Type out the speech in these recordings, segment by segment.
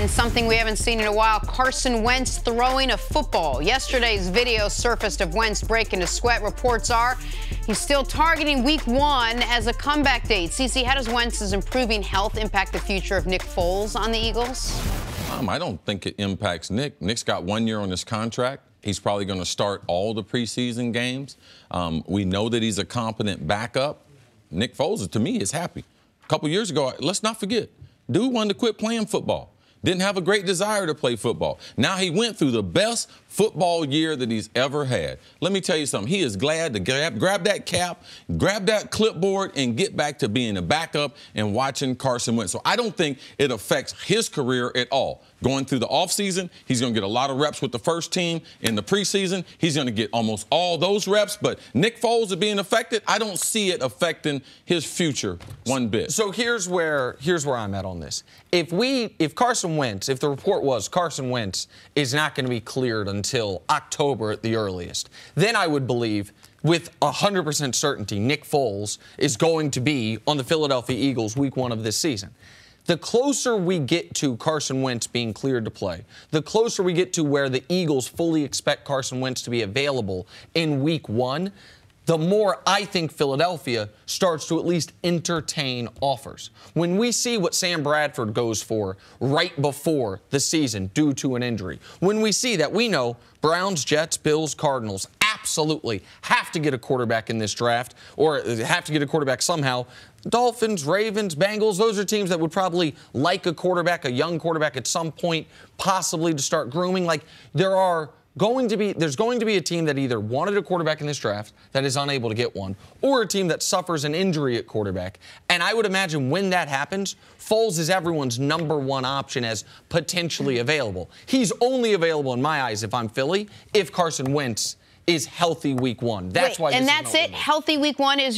And something we haven't seen in a while, Carson Wentz throwing a football. Yesterday's video surfaced of Wentz breaking a sweat. Reports are he's still targeting week 1 as a comeback date. CeCe, how does Wentz's improving health impact the future of Nick Foles on the Eagles? I don't think it impacts Nick. Nick's got 1 year on his contract. He's probably going to start all the preseason games. We know that he's a competent backup. Nick Foles, to me, is happy. A couple years ago, let's not forget, dude wanted to quit playing football. Didn't have a great desire to play football. Now he went through the best football year that he's ever had. Let me tell you something. He is glad to grab that cap, grab that clipboard, and get back to being a backup and watching Carson Wentz. So I don't think it affects his career at all. Going through the offseason, he's going to get a lot of reps with the first team. In the preseason, he's going to get almost all those reps. But Nick Foles is being affected. I don't see it affecting his future one bit. So here's where I'm at on this. If Carson Wentz, if the report was Carson Wentz is not going to be cleared until October at the earliest, then I would believe with 100% certainty Nick Foles is going to be on the Philadelphia Eagles week 1 of this season. The closer we get to Carson Wentz being cleared to play, the closer we get to where the Eagles fully expect Carson Wentz to be available in week 1, the more I think Philadelphia starts to at least entertain offers. When we see what Sam Bradford goes for right before the season due to an injury, when we see that, we know Browns, Jets, Bills, Cardinals absolutely have to get a quarterback in this draft, or have to get a quarterback somehow. Dolphins, Ravens, Bengals, those are teams that would probably like a quarterback, a young quarterback at some point, possibly to start grooming. Like, there's going to be a team that either wanted a quarterback in this draft that is unable to get one, or a team that suffers an injury at quarterback. And I would imagine when that happens, Foles is everyone's #1 option as potentially available. He's only available in my eyes, if I'm Philly, if Carson Wentz is healthy week 1. That's why. And that's it. Healthy week 1 is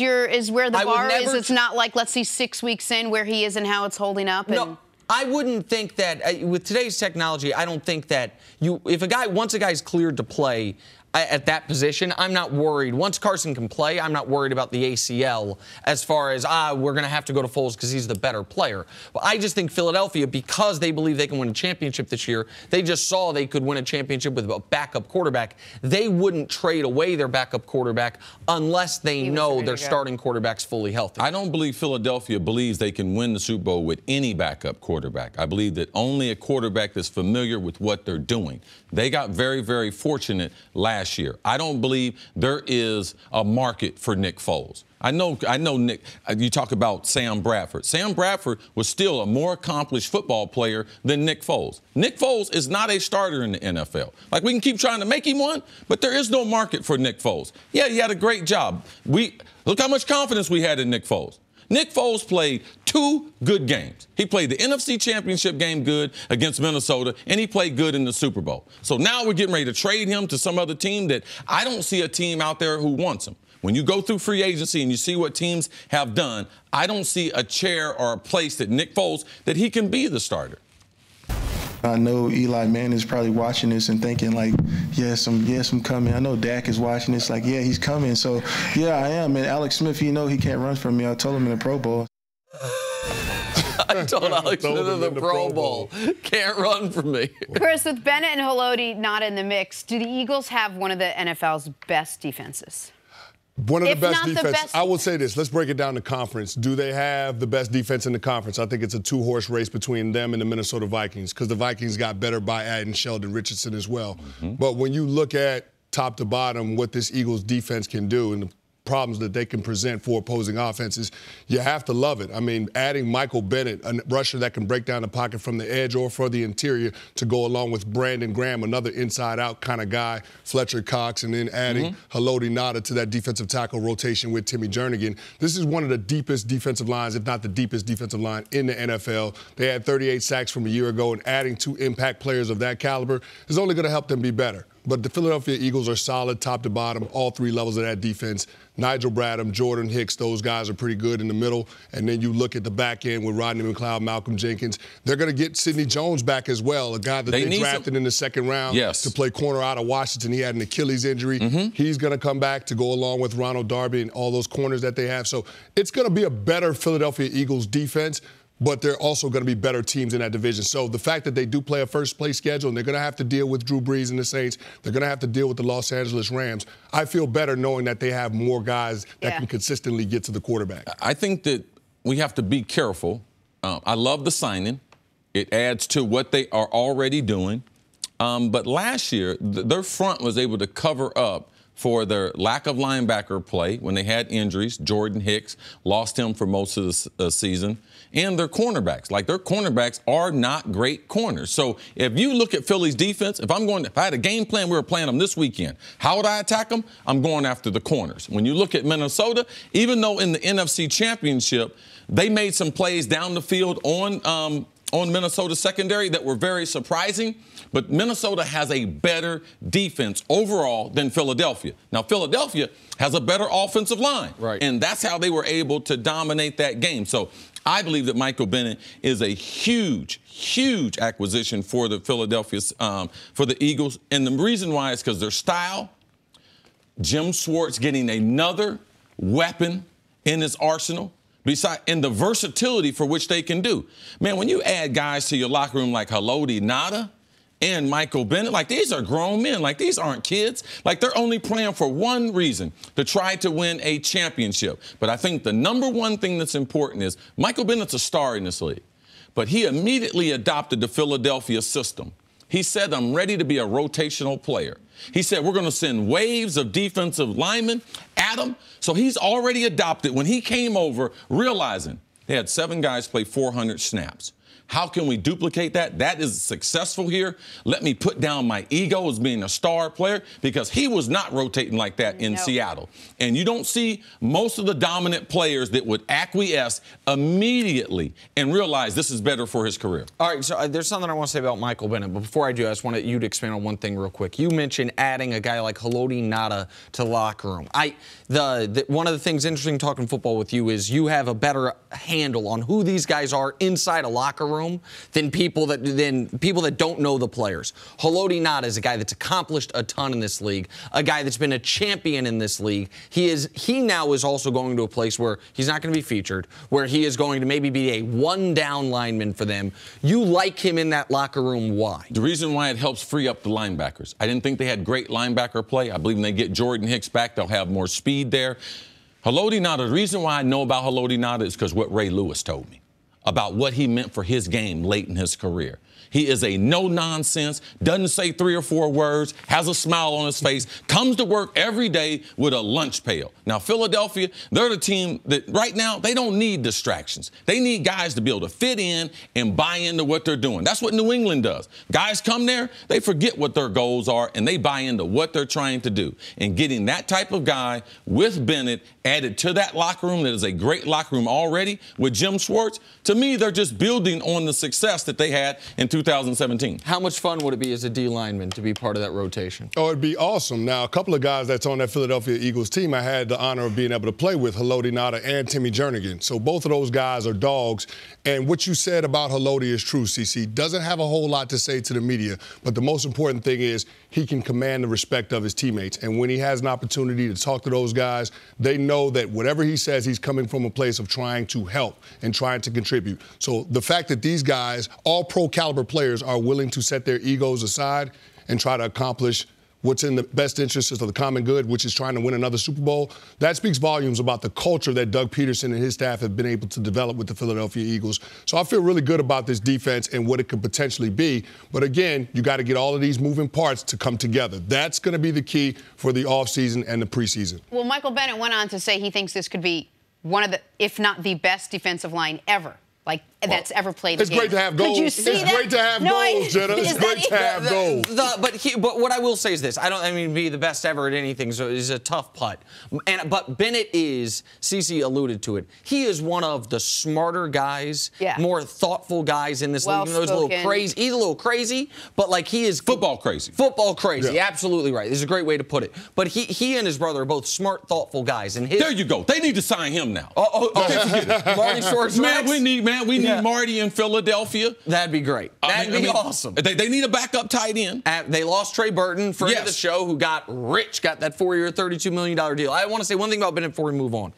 where the bar is. It's not like, let's see 6 weeks in where he is and how it's holding up. No. I wouldn't think that with today's technology, I don't think that once a guy's cleared to play at that position, I'm not worried. Once Carson can play, I'm not worried about the ACL as far as, we're going to have to go to Foles because he's the better player. But I just think Philadelphia, because they believe they can win a championship this year, they just saw they could win a championship with a backup quarterback. They wouldn't trade away their backup quarterback unless they know their starting quarterback's fully healthy. I don't believe Philadelphia believes they can win the Super Bowl with any backup quarterback. I believe that only a quarterback that's familiar with what they're doing. They got very, very fortunate last year. I don't believe there is a market for Nick Foles. I know, Nick, you talk about Sam Bradford. Sam Bradford was still a more accomplished football player than Nick Foles. Nick Foles is not a starter in the NFL. Like, we can keep trying to make him one, but there is no market for Nick Foles. Yeah, he had a great job. Look how much confidence we had in Nick Foles. Nick Foles played 2 good games. He played the NFC Championship game good against Minnesota, and he played good in the Super Bowl. So now we're getting ready to trade him to some other team that I don't see a team out there who wants him. When you go through free agency and you see what teams have done, I don't see a chair or a place that Nick Foles that he can be the starter. I know Eli Manning is probably watching this and thinking, like, yes, I'm coming. I know Dak is watching this, like, yeah, he's coming. So, yeah, I am. And Alex Smith, he can't run from me. I told him in the Pro Bowl. I told Alex Smith in the Pro Bowl, can't run from me. Cris, with Bennett and Haloti not in the mix, do the Eagles have one of the NFL's best defenses? One of the best defenses. I will say this. Let's break it down to conference. Do they have the best defense in the conference? I think it's a 2-horse race between them and the Minnesota Vikings, because the Vikings got better by adding Sheldon Richardson as well. But when you look at top to bottom what this Eagles defense can do and the problems that they can present for opposing offenses, you have to love it. I mean, adding Michael Bennett, a rusher that can break down the pocket from the edge or for the interior, to go along with Brandon Graham, another inside-out kind of guy, Fletcher Cox, and then adding Haloti Ngata to that defensive tackle rotation with Timmy Jernigan. This is one of the deepest defensive lines, if not the deepest defensive line in the NFL. They had 38 sacks from a year ago, and adding 2 impact players of that caliber is only going to help them be better. But the Philadelphia Eagles are solid top to bottom, all 3 levels of that defense. Nigel Bradham, Jordan Hicks, those guys are pretty good in the middle. And then you look at the back end with Rodney McLeod, Malcolm Jenkins. They're going to get Sidney Jones back as well, a guy that they drafted in the 2nd round to play corner out of Washington. He had an Achilles injury. He's going to come back to go along with Ronald Darby and all those corners that they have. So it's going to be a better Philadelphia Eagles defense. but they're also going to be better teams in that division. So the fact that they do play a first-place schedule and they're going to have to deal with Drew Brees and the Saints, they're going to have to deal with the Los Angeles Rams, I feel better knowing that they have more guys that can consistently get to the quarterback. I think that we have to be careful. I love the signing. It adds to what they are already doing. But last year, their front was able to cover up for their lack of linebacker play when they had injuries. Jordan Hicks lost him for most of the season. And their cornerbacks. Like, their cornerbacks are not great corners. So if you look at Philly's defense, if I had a game plan, we were playing them this weekend. How would I attack them? I'm going after the corners. When you look at Minnesota, even though in the NFC Championship, they made some plays down the field on Minnesota secondary that were very surprising, but Minnesota has a better defense overall than Philadelphia. Now, Philadelphia has a better offensive line, and that's how they were able to dominate that game. So I believe that Michael Bennett is a huge, huge acquisition for the for the Eagles, and the reason why is because their style, Jim Schwartz getting another weapon in his arsenal, and the versatility for which they can do. Man, when you add guys to your locker room like Haloti Ngata and Michael Bennett, like, these are grown men. Like, these aren't kids. Like, they're only playing for one reason, to try to win a championship. But I think the number one thing that's important is Michael Bennett's a star in this league, but he immediately adopted the Philadelphia system. He said, I'm ready to be a rotational player. He said, we're going to send waves of defensive linemen at him. So he's already adopted, when he came over, realizing they had 7 guys play 400 snaps. How can we duplicate that? That is successful here. Let me put down my ego as being a star player, because he was not rotating like that in Seattle. And you don't see most of the dominant players that would acquiesce immediately and realize this is better for his career. All right, so there's something I want to say about Michael Bennett. But before I do, I just wanted you to expand on one thing real quick. You mentioned adding a guy like Haloti Ngata to the locker room. One of the things interesting talking football with you is you have a better handle on who these guys are inside a locker room than people that don't know the players. Haloti Ngata is a guy that's accomplished a ton in this league, a guy that's been a champion in this league. He now is also going to a place where he's not going to be featured, where he is going to maybe be a one-down lineman for them. You like him in that locker room. Why? The reason why it helps free up the linebackers. I didn't think they had great linebacker play. I believe when they get Jordan Hicks back, they'll have more speed there. Haloti Ngata, the reason why I know about Haloti Ngata is because what Ray Lewis told me about what he meant for his game late in his career. He is a no-nonsense, doesn't say 3 or 4 words, has a smile on his face, comes to work every day with a lunch pail. Now, Philadelphia, they're the team that right now, they don't need distractions. They need guys to be able to fit in and buy into what they're doing. That's what New England does. Guys come there, they forget what their goals are, and they buy into what they're trying to do. And getting that type of guy with Bennett added to that locker room that is a great locker room already with Jim Schwartz, to me, they're just building on the success that they had in 2017. How much fun would it be as a D lineman to be part of that rotation? Oh, it'd be awesome. Now, a couple of guys that's on that Philadelphia Eagles team, I had the honor of being able to play with, Haloti Ngata and Timmy Jernigan. So both of those guys are dogs. And what you said about Haloti is true, CC. Doesn't have a whole lot to say to the media, but the most important thing is he can command the respect of his teammates. And when he has an opportunity to talk to those guys, they know that whatever he says, he's coming from a place of trying to help and trying to contribute. So the fact that these guys, all pro-caliber players, are willing to set their egos aside and try to accomplish what's in the best interests of the common good, which is trying to win another Super Bowl, that speaks volumes about the culture that Doug Peterson and his staff have been able to develop with the Philadelphia Eagles. So I feel really good about this defense and what it could potentially be. But again, you got to get all of these moving parts to come together. That's going to be the key for the offseason and the preseason. Well, Michael Bennett went on to say he thinks this could be one of the, if not the best defensive line ever. That's ever played the game. It's great to have goals. Could you see it's great to have goals, Jenna. It's great to have goals. But what I will say is this. I mean, be the best ever at anything is a tough putt. But Bennett is, Cece alluded to it, he is one of the smarter guys, more thoughtful guys in this league. Even though he's a little crazy. He's a little crazy, but like he is... Football crazy. Football crazy. Yeah. Absolutely right. This is a great way to put it. But he and his brother are both smart, thoughtful guys. And there you go. They need to sign him now. Okay, forget it. Marty Schwartz. We need Marty in Philadelphia. That'd be great. That'd be awesome. They need a backup tight end. They lost Trey Burton, friend of the show, who got rich, got that 4-year, $32 million deal. I want to say one thing about Bennett before we move on.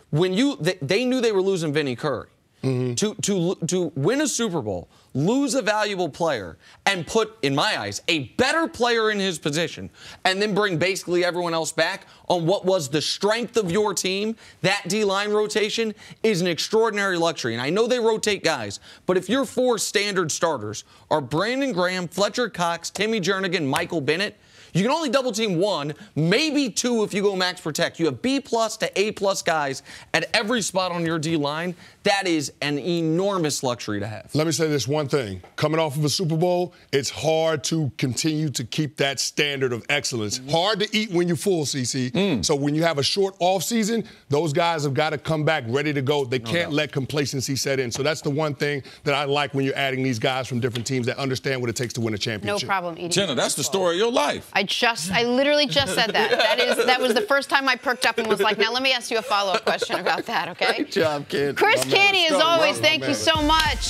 When they knew they were losing Vinny Curry. to win a Super Bowl, lose a valuable player, and put, in my eyes, a better player in his position, and then bring basically everyone else back on what was the strength of your team, that D-line rotation is an extraordinary luxury. And I know they rotate guys, but if your 4 standard starters are Brandon Graham, Fletcher Cox, Timmy Jernigan, Michael Bennett, you can only double team 1, maybe 2 if you go max protect. You have B+ to A+ guys at every spot on your D-line. That is an enormous luxury to have. Let me say this one thing. Coming off of a Super Bowl, it's hard to continue to keep that standard of excellence. Hard to eat when you're full, CC. So when you have a short offseason, those guys have got to come back ready to go. They can't let complacency set in. So that's the one thing that I like when you're adding these guys from different teams that understand what it takes to win a championship. No problem eating. Jenna, that's the story of your life. I literally just said that. That was the first time I perked up and was like, now let me ask you a follow-up question about that, okay? Great job, kid. Cris Canty, as always, thank you so much.